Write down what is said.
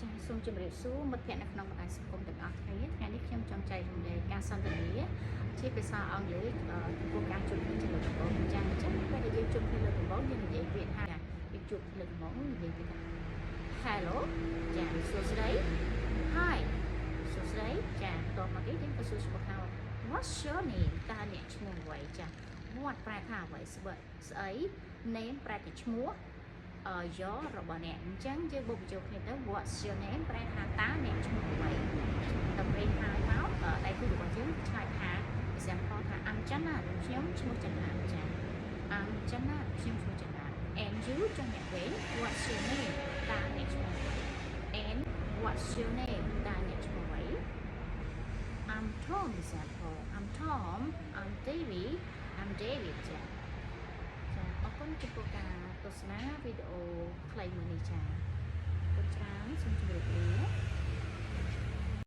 ចាសូមជម្រាបសួរមិត្តភ័ក្តិនៅក្នុងបណ្ដាញសង្គមទាំងអស់គ្នាថ្ងៃនេះខ្ញុំចង់ចែករំលែកការសន្ទនាជាភាសាអង់គ្លេសចំពោះការជួបគ្នាជាលើកដំបូងចាអញ្ចឹងពេលដែលយើងជួបគ្នាលើកដំបូងយើងនិយាយពាក្យថាយើងជួបលើកដំបូងនិយាយពីថា Hello ចាសួស្ដី Hi សួស្ដីចាតបមកទៀតយើងក៏សួរឈ្មោះថា What's your name តើអ្នកឈ្មោះអ្វីចា What ប្រែថាអ្វីស្អី Name ប្រែថាឈ្មោះyour របស់អ្នកអញ្ចឹងយើងបូកបញ្ចូលគ្នាទៅ What's your name ប្រែថាតើអ្នកឈ្មោះអ្វីដើម្បីហៅមកដៃគូរបស់យើងឆ្លើយថា example ថា I'm Jannah ខ្ញុំឈ្មោះ Jannah ចា I'm Jannah ខ្ញុំឈ្មោះ Jannah and you ចឹងអ្នកវិញ What's your name តើអ្នកឈ្មោះអ្វី and What's your name តើអ្នកឈ្មោះអ្វី I'm Tom example I'm Tom I'm David I'm David ចាអរគុណចំពោះការទស្សនាវីដេអូខ្លីមួយនេះចា